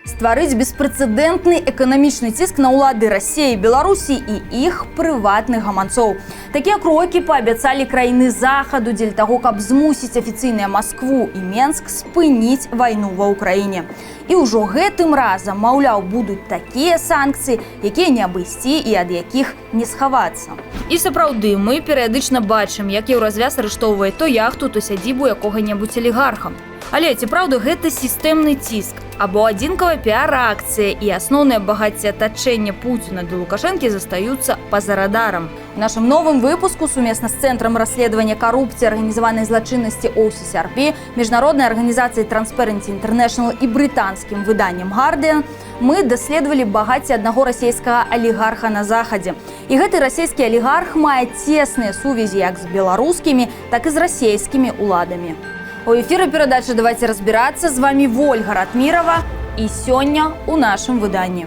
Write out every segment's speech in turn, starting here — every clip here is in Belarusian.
Стварыць беспрэцэдэнтны эканамічны ціск на ўлады Расіі, Беларусі і іх прыватных гаманцоў. Такія крокі паабяцалі краіны захаду дзеля таго, каб змусіць афіцыйныя Маскву і Менск спыніць вайну ва ўкраіне. І ўжо гэтым разам, маўляў, будуць такія санкцыі, якія не абысці і ад якіх не схавацца. І сапраўды, мы перыядычна бачым, як Еўразвяз арыштоўвае то яхту, то сядзібу якога-небудзь алігарха. Але ці праўда гэта сістэмны ціск або адзінкавая піар-акцыя і асноўнае багацце атачэння Пуціна ды Лукашэнкі застаюцца па-за радарам. У нашым новым выпуску сумесна з Цэнтрам расследавання карупцыі арганізаванай злачыннасці OCCRP, міжнароднай арганізацыяй Transparency International і брытанскім выданнем Guardian мы даследавалі багацце аднаго расійскага алігарха на захадзе. І гэты расійскі алігарх мае цесныя сувязі як з беларускімі, так і з расійскімі уладамі. У эфіры перадачы «Давайте разбираться». З вами Ольга Ратмирова. И сёння у нашем выдании.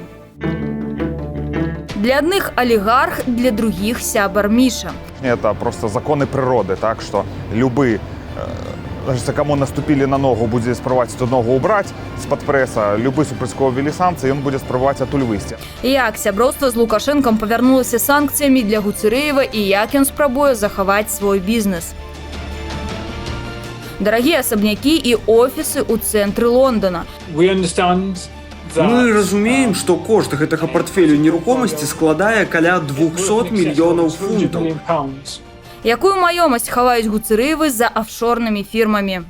Для одних олигарх, для других сябар Миша. Это просто законы природы, так что любые, даже кому наступили на ногу, будет спробовать эту ногу убрать из-под пресса, любые супротивно ввели санкции, он будет спробовать отуль вывести. Як сяброўства з Лукашэнкам павярнулася санкцыямі для Гуцэрэева і як ён спрабуе захаваць свой бізнес. Дорогие особняки и офисы у цэнтры Лондона. Мы разумеем, што кошт гэтага партфелю нерухомасці складае каля 200 мільёнаў фунтаў. Якую маёмасць хаваюць Гуцэрэевы за офшорнымі фірмамі?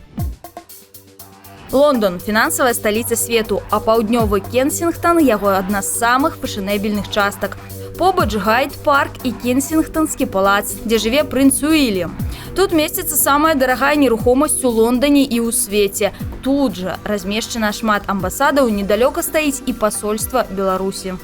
Лондон – фінансавая сталіца свету, а паўднёвы Кенсінгтон – яго адна з самых фэшанэбельных частак. Побач Гайд-парк і Кенсінгтонскі палац, дзе жыве прынц Уільям. Тут месціцца самая дарагая нерухомасць у Лондоне і ў свеце. Тут жа размешчана шмат амбасадаў, недалёка стаіць і пасольства Беларусі.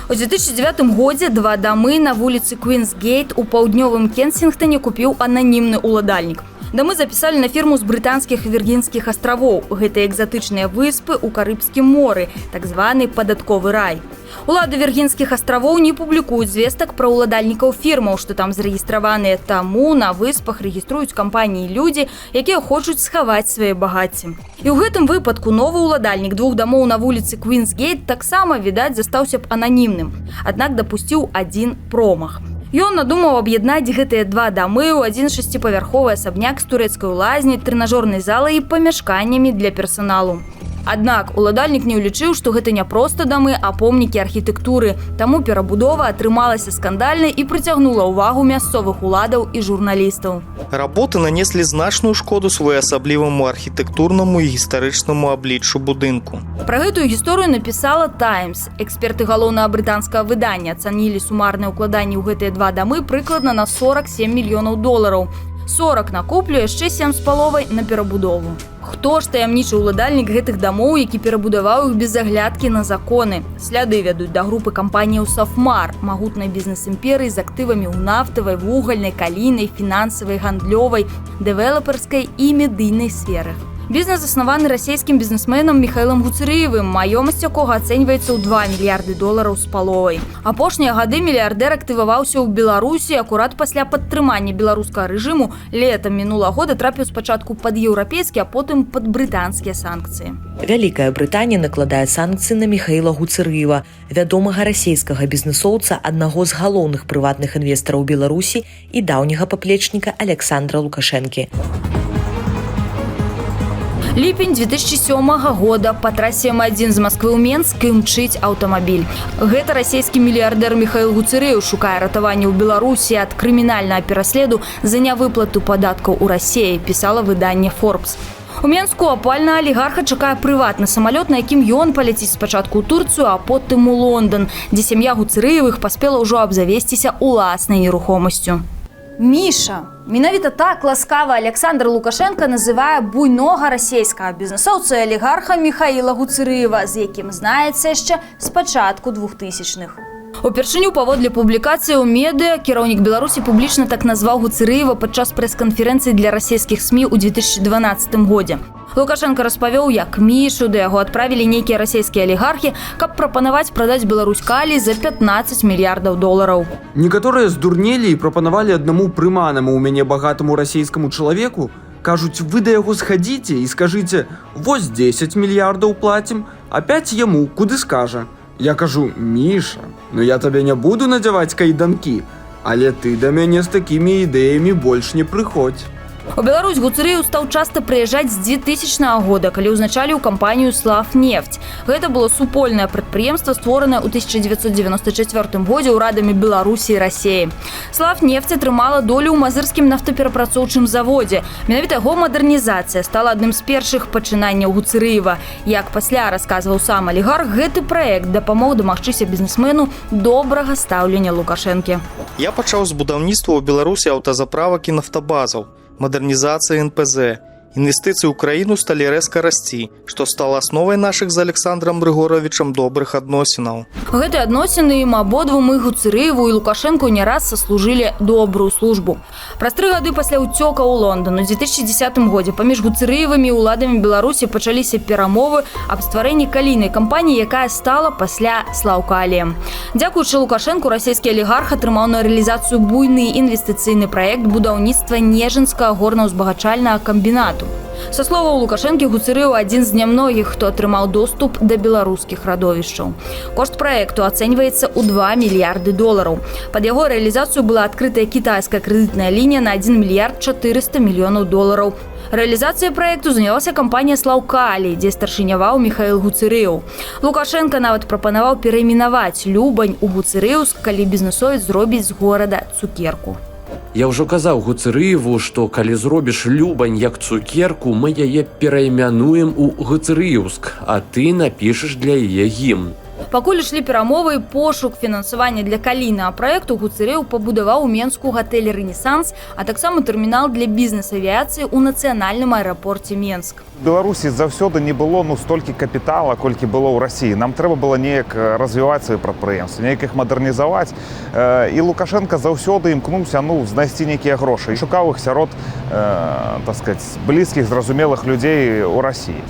У 2009 годзе два дамы на вуліцы Квінсгейт у паўднёвым Кенсінгтоне купіў ананімны уладальнік. Дамы запісалі на фірму з брытанскіх Віргінскіх астравоў. Гэта экзатычныя выспы ў Карыбскім моры, так званы падатковы рай. Улады Віргінскіх астравоў не публікуюць звестак пра ўладальнікаў фірмаў, што там зарэгістраваныя, таму на выспах рэгіструюць кампаніі людзі, якія хочуць схаваць свае багацці. І ў гэтым выпадку новы ўладальнік двух дамоў на вуліцы Квінсгейт таксама, відаць, застаўся б ананімным. Аднак дапусціў адзін промах. Ён надумаў аб'яднаць гэтыя два дамы ў адзін 6павярховы асабняк з турэцкай лазняй, трэнажорнай залай і памяшканнямі для персаналу. Аднак уладальнік не ўлічыў, што гэта не проста дамы, а помнікі архітэктуры. Таму перабудова атрымалася скандальнай і прыцягнула ўвагу мясцовых уладаў і журналістаў. Работы нанеслі значную шкоду своеасабліваму архітэктурнаму і гістарычнаму абліччу будынку. Пра гэтую гісторыю напісала «Таймс». Эксперты галоўнага брытанскага выдання ацанілі сумарныя ўкладанні ў гэтыя два дамы прыкладна на 47 мільёнаў долараў. 40 на куплю, яшчэ 7,5 на перабудову. Хто ж таямнічы ўладальнік гэтых дамоў, які перабудаваў іх без аглядкі на законы? Сляды вядуць да групы кампаніяў «Сафмар», магутнай бізнес-імперыі з актывамі ў нафтавай, вугальнай, калійнай, фінансавай, гандлёвай, дэвелаперскай і медыйнай сферах. Бізнес заснаваны расійскім бізнесменам Міхаілам Гуцэрэевым, маёмасць якога ацэньваецца ў 2 мільярды долараў з паловай. Апошнія гады мільярдэр актываваўся ў Беларусі акурат пасля падтрымання беларускага рэжыму. Летам мінулага года трапіў спачатку пад еўрапейскі, а потым пад брытанскія санкцыі. Вялікая Брытанія накладае санкцыі на Міхаіла Гуцэрэева, вядомага расійскага бізнесоўца, аднаго з галоўных прыватных інвестараў Беларусі і даўняга паплечніка Александра Лукашэнкі. Ліпень 2007 года па трасе М1 з Масквы ў Менск імчыць аўтамабіль. Гэта расійскі мільярдэр Міхаіл Гуцэрэеў шукае ратаванне ў Беларусі ад крымінальнага пераследу за нявыплату падаткаў у Расіі, пісала выданне Forbes. У Менску апальнага алігарха чакае прыватны самалёт, на якім ён паляціць спачатку ў Турцыю, а потым у Лондан, дзе сям'я Гуцэрэевых паспела ўжо абзавесціся уласнай нерухомасцю. Міша. Менавіта так ласкава Александр Лукашенко называе буйнога расійскага бізнесоўца і алігарха Міхаіла Гуцэрэева, з якім знаецца яшчэ з пачатку 2000-х. Упершыню паводле публікацыі ў медыа кіраўнік Беларусі публічна так назваў Гуцэрэева падчас прэс-канферэнцыі для расійскіх СМІ ў 2012 годзе. Лукашенко распавёў, як Мішу да яго адправілі нейкія расійскія алігархі, каб прапанаваць прадаць Беларусь калій за 15 мільярдаў долараў. Некаторыя здурнелі і прапанавалі аднаму прыманаму ў мяне багатаму расійскаму чалавеку Кажуть, вы до яго сходите и скажите: «Вось 10 миллиардов платим, опять ему, куды скажа». Я кажу: «Миша, ну я тебе не буду надевать кайданки, але ты до мяне с такими идеями больше не приходь». У Беларусь Гуцырыў стаў часта прыязджаць з 2000 года, калі ўзначаліў кампанію «Славнефть». Гэта было супольнае прадпрыемства, створанае ў 1994 годзе ўрадамі Беларусі і Расіі. «Славнефть» атрымала долю ў мазырскім нафтаперапрацоўчым заводзе. Менавіта яго мадэрнізацыя стала адным з першых пачынанняў Гуцырыева. Як пасля расказваў сам алігарх, гэты праект дапамог дамагчыся бізнесмену добрага стаўлення Лукашэнкі. Я пачаў з будаўніцтва ў Беларусі аўтазаправак і нафтабазаў, модернизации НПЗ. Инвестиции в Украину стали резко расти, что стало основой наших с Александром Григоровичем добрых адносінаў. Гэтыя адносіны ім абодвум, і Гуцырыеву, і Лукашэнку не раз сослужили добрую службу. Праз 3 гады пасля ўцёка ў Лондан у 2010 годзе паміж Гуцырыевымі і ўладамі Беларусі пачаліся перамовы аб стварэнні калійнай кампаніі, якая стала пасля Слаўкаліем. Дзякуючы Лукашэнку, расійскі алігарх атрымаў на рэалізацыю буйны інвестыцыйны праект будаўніцтва Нежинскага горна-узбагачальнага камбінату. Са словаў Лукашэнкі, Гуцырыеў адзін з нямногіх, хто атрымаў доступ да беларускіх радовішчаў. Кошт праекту ацэньваецца ў $2 мільярды. Пад яго рэалізацыю была адкрытая кітайская крэдытная лінія на $1 мільярд 400 мільёнаў. Рэалізацыяй праекту занялася кампанія «Слаўкалій», дзе старшыняваў Міхаіл Гуцырыеў. Лукашенко нават прапанаваў перайменаваць Любань у Гуцырыеўск, калі бізнесовец зробіць з горада цукерку. Я ўжо казаў Гуцырыеву, што калі зробіш Любань як цукерку, мы яе перайменуем у Гуцырыеўск, а ты напішаш для яе гімн. Пакуль ішлі перамовы і пошук фінансавання для калійнага праекту, Гуцырыеў пабудаваў у Менску гатэль «Рэнесанс», а таксама тэрмінал для бізнес-авіяцыі ў нацыянальным аэрапорце Менск. В Беларусі заўсёды не было столькі капітала, колькі было ў Расіі. Нам трэба было неяк развіваць свае прадпрыемствы, неяк іх мадэрнізаваць. І Лукашенко заўсёды імкнуўся знайсці нейкія грошы. Шукаў іх сярод, так сказать, блізкіх, зразумелых людзей у Расіі.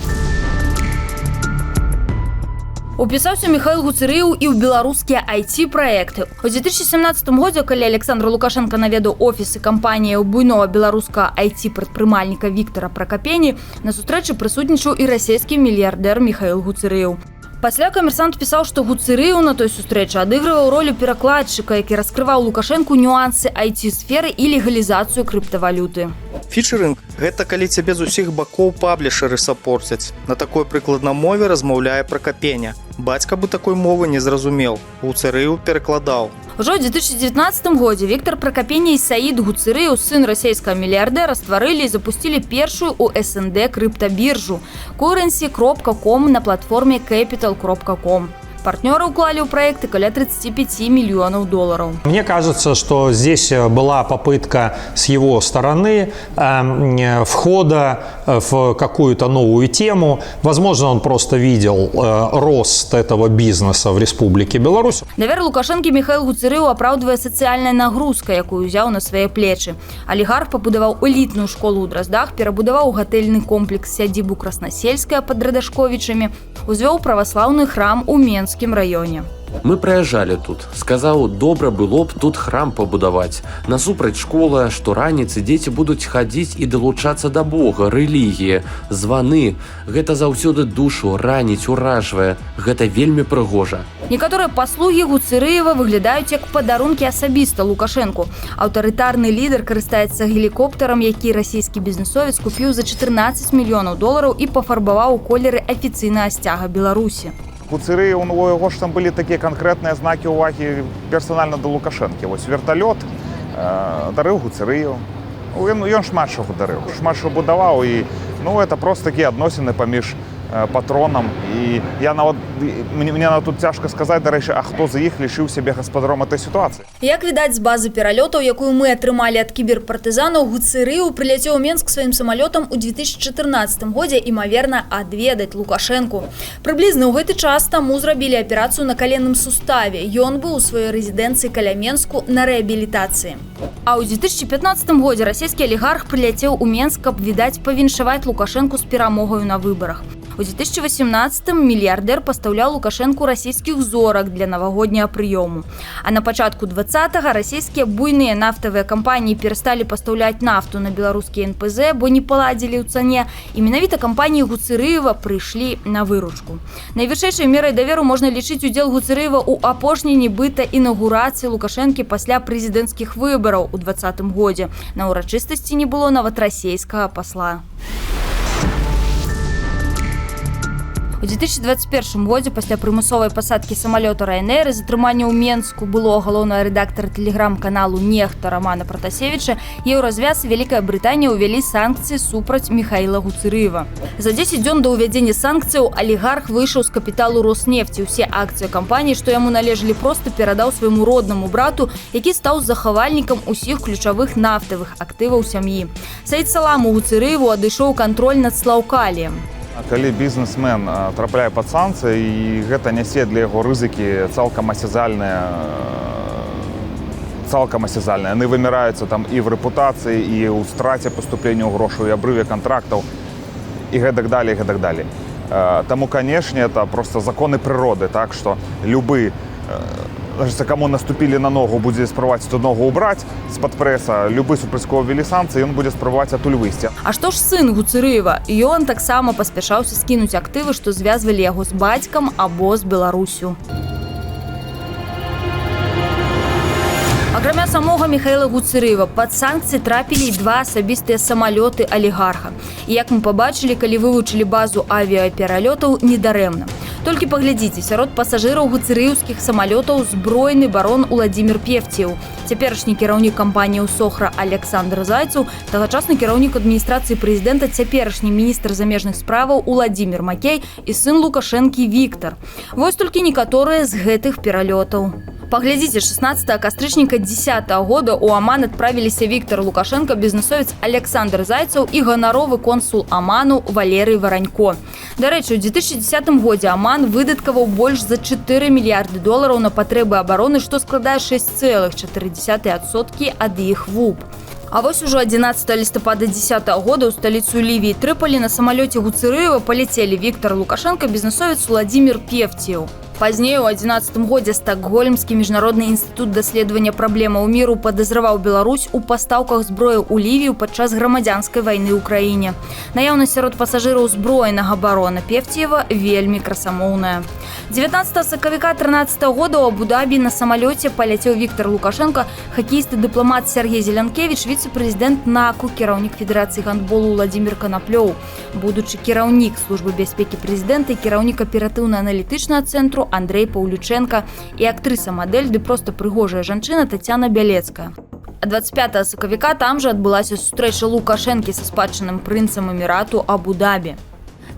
Упісаўся Міхаіл Гуцырыеў і ў беларускія IT-праекты. У 2017 годзе, калі Александр Лукашенко наведаў офісы кампаніі ў буйнога беларускага IT-прадпрымальніка Віктара Пракапені, на сустрэчы прысутнічаў і расійскі мільярдэр Міхаіл Гуцырыеў. Пасля «Камерсант» пісаў, што Гуцырыеў на той сустрэчы адыгрываў ролю перакладчыка, які раскрываў Лукашэнку нюансы IT-сферы і легалізацыю крыптавалюты. Фічеринг – гэта калі цябе з усіх бакоў паблішэры сапорцяць. На такой прыкладна мове размаўляе Пракапеня. Бацька бы такой мовы не зразумеў. Гуцырыеў перакладаў. Ужо ў 2019 годзе Віктар Пракапеня і Саід Гуцырыеў, сын расійскага мільярдэра, стварылі і запусцілі першую у СНД крыптабіржу Currency.com на платформе Capital.com. Партнеры уклали в проекты около $35 миллионов. Мне кажется, что здесь была попытка с его стороны входа в какую-то новую тему. Возможно, он просто видел рост этого бизнеса в Республике Беларусь. Давер Лукашэнкі Міхаіл Гуцырыеў апраўдвае сацыяльная нагрузка, якую ўзяў на свае плечы. Алігарх пабудаваў элітную школу ў Драздах, перабудаваў гатэльны комплекс сядзібу Краснасельская пад Радашковічамі, узвёў праваслаўны храм у Менскім раёне. Мы праязджалі тут. Сказаў, добра было б тут храм пабудаваць. Насупраць школа, што раніцы дзеці будуць хадзіць і далучацца да Бога, рэлігіі, званы. Гэта заўсёды душу раніць, уражвае. Гэта вельмі прыгожа. Некаторыя паслугі Гуцырыева выглядаюць як падарункі асабіста Лукашэнку. Аўтарытарны лідар карыстаецца гелікоптарам, які расійскі бізнесовец купіў за $14 мільёнаў і пафарбаваў у колеры афіцыйнага сцяга Беларусі. Гуцырыеў, у яго ж там былі такія канкрэтныя знакі ўвагі персанальна да Лукашэнкі. Вось верталёт дарыў Гуцырыеў. Ён шмат чаго дарыў, шмат чаго будаваў, і это проста такія адносіны паміж патронам. І мне тут цяжка сказаць, дарэчы, а хто з іх лічыў сябе гаспадаром этой сітуацыі. Як відаць з базы пералётаў, якую мы атрымалі ад кіберпартызанаў, Гуцырыеў прыляцеў у Менск сваім самалётам у 2014 годзе, імаверна, адведаць Лукашэнку. Прыблізна ў гэты час таму зрабілі аперацыю на каленным суставе. Ён быў у сваёй рэзідэнцыі каля Менску на рэабілітацыі. А ў 2015 годзе расійскі алігарх прыляцеў у Менск, каб, відаць, павіншаваць Лукашэнку з перамогаю на выбарах. У 2018-м мільярдэр пастаўляў Лукашэнку расійскіх зорак для навагодняга прыёму. А на пачатку 20-го расійскія буйныя нафтавыя кампаніі перасталі пастаўляць нафту на беларускія НПЗ, бо не паладзілі ў цане, і менавіта кампаніі Гуцырыева прыйшлі на выручку. Найвышэйшай мерай даверу можна лічыць удзел Гуцырыева ў апошняй нібыта інаўгурацыі Лукашэнкі пасля прэзідэнцкіх выбараў у 2020 годзе. На урачыстасці не было нават расійскага пасла. У 2021 годзе пасля прымусовай пасадкі самалёта Ryanair і затрымання ў Менску былога галоўнага рэдактара тэлеграм-каналу «Нехта» Романа Пратасевіча, Еўразвяз і Вялікая Брытанія ўвялі санкцыі супраць Михаила Гуцырыева. За 10 дзён да ўвядзення санкцыяў алігарх выйшаў з капіталу Роснефці. Усе акцыі кампаніі, што яму належалі, проста перадаў свайму роднаму брату, які стаў захавальнікам усіх ключавых нафтавых актываў сям'і. Саід Салам у Гуцырыеву адышоў кантроль над Слаўкаліем. Калі бізнесмен трапляе пад санкцыі, і гэта нясе для яго рызыкі цалкам асязальныя, яны выміраюцца там і в рэпутацыі, і ў страце паступлення ў грошаў, і абрыве кантрактаў, і гэтак далей, гэтак далей. Таму, канешне, это проста законы прыроды, так, што любы, кому наступілі на ногу, будзе спрабаваць эту ногу ўбраць з-пад прэса, любы супраць кого ввялі санкцыі, ён будзе спрабаваць адтуль выйсці. А што ж сын Гуцырыева? Ён таксама паспяшаўся скінуць актывы, што звязвалі яго з бацькам або з Беларусю. Акрамя самога Михаила Гуцырыева, пад санкцыі трапілі і 2 асабістыя самалёты алігарха. І як мы пабачылі, калі вывучылі базу авіапералётаў, недарэмна. Толькі паглядзіце, сярод пасажыраў гуцырыеўскіх самалётаў збройны барон Уладзімір Певціў, цяперашні кіраўнік кампаніі «Сохра» Александр Зайцаў, тагачасны кіраўнік адміністрацыі прэзідэнта, цяперашні міністр замежных справаў Уладзімір Макей і сын Лукашэнкі Віктар. Вось толькі некаторыя з гэтых пералётаў. Паглядзіце, 16 кастрычніка 10 года у Аман адправіліся Віктар Лукашенко, бізнесовец Александр Зайцаў і ганаровы консул Аману Валерый Варанько. Дарэчы, у 2010 годзе Аман выдаткаваў больш за 4 мільярды долараў на патрэбы абароны, што складае 6,4% ад іх ВУП. А вось ужо 11 лістапада 10 года ў сталіцу Лівіі Трыполі на самалёце Гуцырыева паляцелі Віктар Лукашенко, бізнесовец Уладзімір Певціў. Пазней у 2011 годзе Стокгольмскі міжнародны інстытут даследавання праблемаў міру падазраваў Беларусь у пастаўках зброі ў Лівію падчас грамадзянскай вайны ў краіне. Наяўнасць сярод пасажыраў зброенага барона Певціева вельмі красамоўная. 19 сакавіка 13 года ў Абу-Дабі на самалёце паляцеў Віктар Лукашенко, хакеіст і дыпламат Сергей Зелянкевіч, віцэ-прэзідэнт НАКу, кіраўнік Федэрацыі гандболу Уладзімір Канаплёў, будучы кіраўнік службы бяспекі прэзідэнта і кіраўнік аператыўна-аналітычнага цэнтру Андрей Паўлюченко і актрыса-мадэль ды проста прыгожая жанчына Тацяна Бялецкая. А 25 сакавіка там жа адбылася сустрэча Лукашэнкі са спадчынным прынцам Эмірату Абу-Дабі.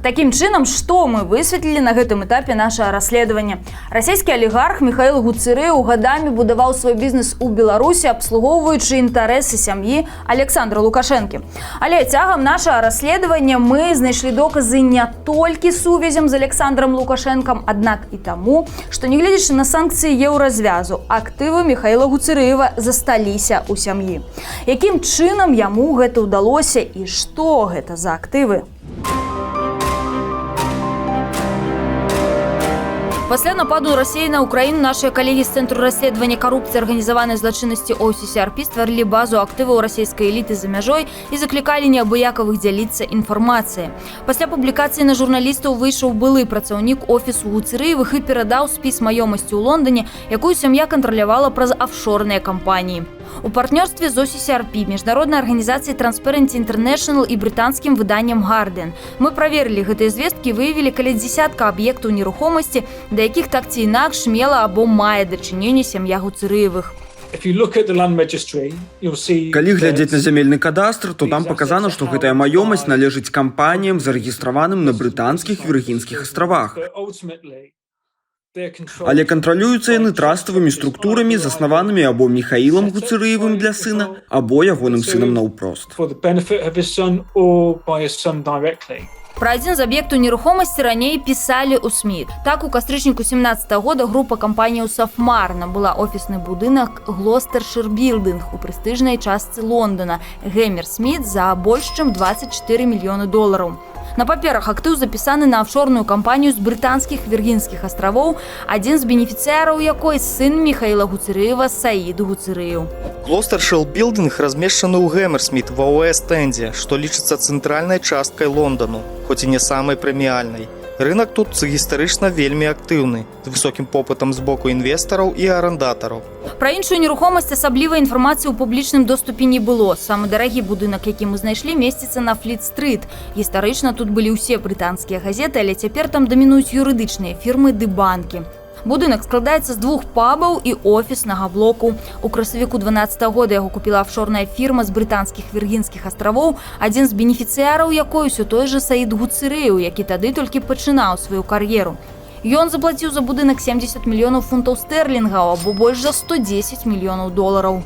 Такім чынам, што мы высветлілі на гэтым этапе нашага расследавання? Расійскі алігарх Михаил Гуцырыеў гадамі будаваў свой бізнес у Беларусі, абслугоўваючы інтарэсы сям'і Александра Лукашэнкі. Але цягам нашага расследавання мы знайшлі доказы не толькі сувязям з Александром Лукашэнкам, аднак і таму, што нягледзячы на санкцыі Еўразвязу, актывы Михаила Гуцырыева засталіся ў сям'і. Якім чынам яму гэта ўдалося і што гэта за актывы? Пасля нападу Расіі на Украіну нашыя калегі з Цэнтру расследавання карупцыі і арганізаванай злачыннасці ОССРП стварылі базу актываў расійскай эліты за мяжой і заклікалі неабыякавых дзяліцца інфармацыяй. Пасля публікацыі на журналістаў выйшаў былы працаўнік офісу Гуцырыевых і перадаў спіс маёмасці ў Лондоне, якую сям'я кантралявала праз афшорныя кампаніі. У партнёрстве з ОССРП, міжнароднай арганізацыяй Transparency International і брытанскім выданнем Guardian. Мы праверылі гэтыя звесткі і выявілі каля дзесятка аб'ектаў нерухомасці, да якіх так ці інакш мела або мае дачыненне сям'я Гуцырыевых. Калі глядзець на зямельны кадастр, то там паказана, што гэтая маёмасць належыць кампаніям, зарэгістраваным на брытанскіх Віргінскіх астравах. Але кантралююцца яны траставымі структурамі, заснаванымі або Михаилом Гуцырыевым для сына, або ягоным сынам наўпрост. Пра адзін з аб'ектаў нерухомасці раней пісалі ў СМІ. Так, у кастрычніку 17 года група кампаніяў «Сафмар» набыла офісны будынак «Глостершир Билдинг» у прэстыжнай частцы Лондона «Гэмерсміт» за больш чым 24 мільёны долараў. На паперах актыў запісаны на офшорную кампанію з брытанскіх Віргінскіх астравоў, адзін з бенефіцыяраў якой сын Михаила Гуцырыева Саид Гуцырыев. Глостершилл Билдинг размешчаны ў Гэмерсміт ва Уэст-Энде, што лічыцца цэнтральнай часткай Лондану, хоць і не самай прэміальнай. Рынок тут гістарычна вельмі актыўны, з высокім попытам з боку інвестараў і арандатараў. Пра іншую нерухомасць асаблівай інфармацыі ў публічным доступе не было. Самы дарагі будынак, які мы знайшлі, месціцца на Фліт-стрыт. Гістарычна тут былі ўсе брытанскія газеты, але цяпер там дамінуюць юрыдычныя фірмы ды банкі. Будынак складаецца з 2 пабаў і офіснага блоку. У красавіку 12-го года яго купіла офшорная фірма з брытанскіх Віргінскіх астравоў, адзін з бенефіцыяраў якой усё той жа Саид Гуцырыев, які тады толькі пачынаў сваю кар'еру. Ён заплаціў за будынак 70 мільёнаў фунтаў стэрлінгаў, або больш за 110 мільёнаў долараў.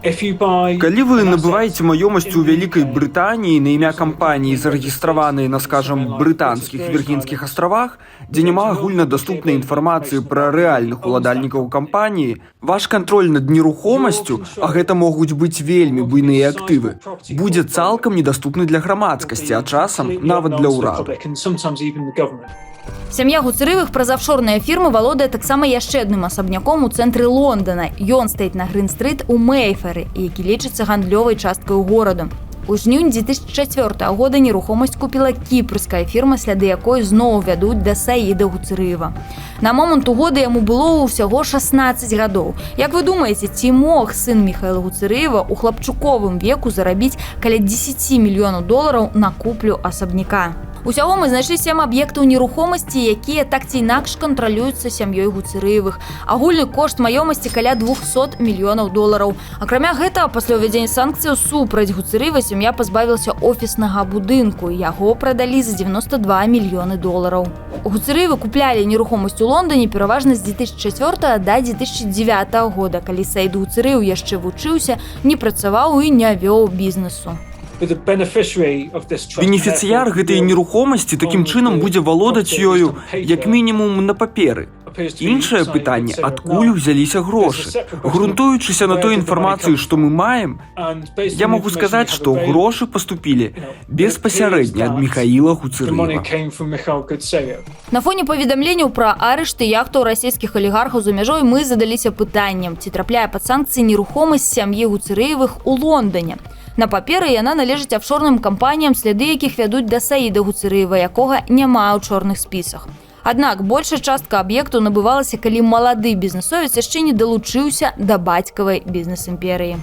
Калі вы набываеце маёмасць у Вялікай Брытаніі на імя кампаніі, зарэгістраванай на, скажам, брытанскіх Віргінскіх астравах, дзе няма агульнадаступнай інфармацыі пра рэальных уладальнікаў кампаніі, ваш кантроль над нерухомасцю, а гэта могуць быць вельмі буйныя актывы, будзе цалкам недаступны для грамадскасці, а часам нават для ўраду. Сям'я Гуцырыевых праз офшорныя фірмы валодае таксама яшчэ адным асабняком у цэнтры Лондона. Ён стаіць на Грин-стрыт у Мэйфэры, які лічыцца гандлёвай часткай гораду. У жніўні 2004 года нерухомасць купіла кіпрская фірма, сляды якой зноў вядуць да Саіда Гуцырыева. На момант угоды яму было ўсяго 16 гадоў. Як вы думаеце, ці мог сын Михаила Гуцырыева у хлапчуковым веку зарабіць каля 10 мільёнаў долараў на куплю асабняка? Усяго мы знайшлі 7 аб'ектаў нерухомасці, якія так ці інакш кантралююцца сям'ёй Гуцырыевых. Агульны кошт маёмасці каля 200 мільёнаў долараў. Акрамя гэтага, пасля ўвядзення санкцыяў супраць Гуцырыева сям'я пазбавілася офіснага будынку. Яго прадалі за 92 мільёны долараў. Гуцырыевы куплялі нерухомасць у Лондоне пераважна з 2004 да 2009 года, калі Саид Гуцырыев яшчэ вучыўся, не працаваў і не вёў бізнесу. Бенефіцыяр гэтай нерухомасці такім чынам будзе валодаць ёю як мінімум на паперы. Іншае пытанне, адкуль узяліся грошы. Грунтуючыся на той інфармацыі, што мы маем, я магу сказаць, што грошы паступілі беспасярэдня ад Михаила Гуцырыева. На фоне паведамленняў пра арышты яхтаў расійскіх алігархаў за мяжой мы задаліся пытаннем, ці трапляе пад санкцыі нерухомасць сям'і Гуцырыевых у Лондоне. На паперы яна належыць офшорным кампаніям, сляды якіх вядуць да Саіда Гуцырыева, якога няма ў чорных спісах. Аднак большая частка аб'екту набывалася, калі малады бізнесовец яшчэ не далучыўся да бацькавай бізнес-імперыі.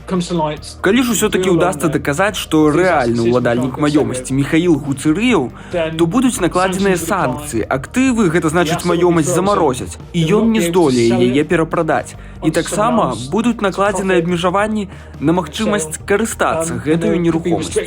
Калі ж усё-такі ўдасца даказаць, што рэальны ўладальнік маёмасці Михаил Гуцырыев, то будуць накладзеныя санкцыі. Актывы, гэта значыць маёмасць замарозяць, і ён не здолее яе перапрадаць. І таксама будуць накладзеныя абмежаванні на магчымасць карыстацца гэтаю нерухомасцю.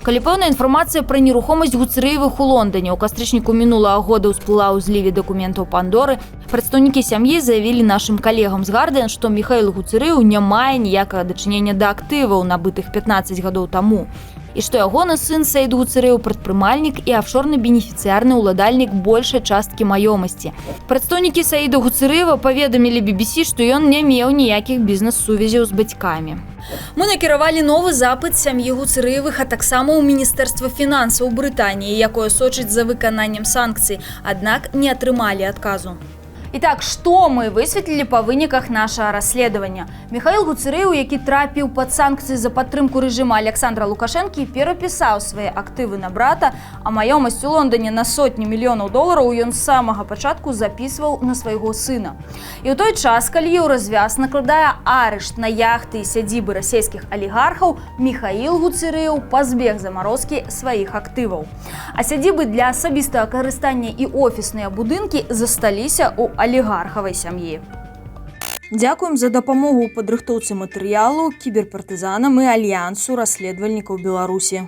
Калі пэўная інфармацыя пра нерухомасць Гуцырыевых у Лондоне ў кастрычніку мінулага года ўсплыла ў зліве дакументаў Пандоры, прадстаўнікі сям'і заявілі нашым калегам з Гардыан, што Михаил Гуцырыев не мае ніякага дачынення да актываў, набытых 15 гадоў таму, і што ягоны сын Саид Гуцырыев прадпрымальнік і афшорны бенефіцыярны ўладальнік большай часткі маёмасці. Прадстаўнікі Саіда Гуцырыева паведамілі BBC, што ён не меў ніякіх бізнес-сувязяў з бацькамі. Мы накіравалі новы запыт сям'і Гуцырыевых, а таксама ў Міністэрства фінансаў Брытаніі, якое сочыць за выкананнем санкцый, аднак не атрымалі адказу. Итак, что мы высветлили по выніках нашего расследования? Михаил Гуцырыев, які трапіў под санкции за падтрымку режима Александра Лукашенки, перапісаў свои актывы на брата, а маёмасць у Лондоне на сотні мільёнаў долараў ён з самага пачатку записываў на свайго сына. І ў той час, калі Еўразвяз накладае арышт на яхты і сядзібы расійскіх алігархаў, Михаил Гуцырыев пазбег замарозкі сваіх актываў. А сядзібы для асабістага карыстання і офісныя будынкі засталіся у алігархавай сям'і. Дзякуем за дапамогу ў падрыхтоўцы матэрыялу кіберпартызанам і альянсу расследавальнікаў Беларусі.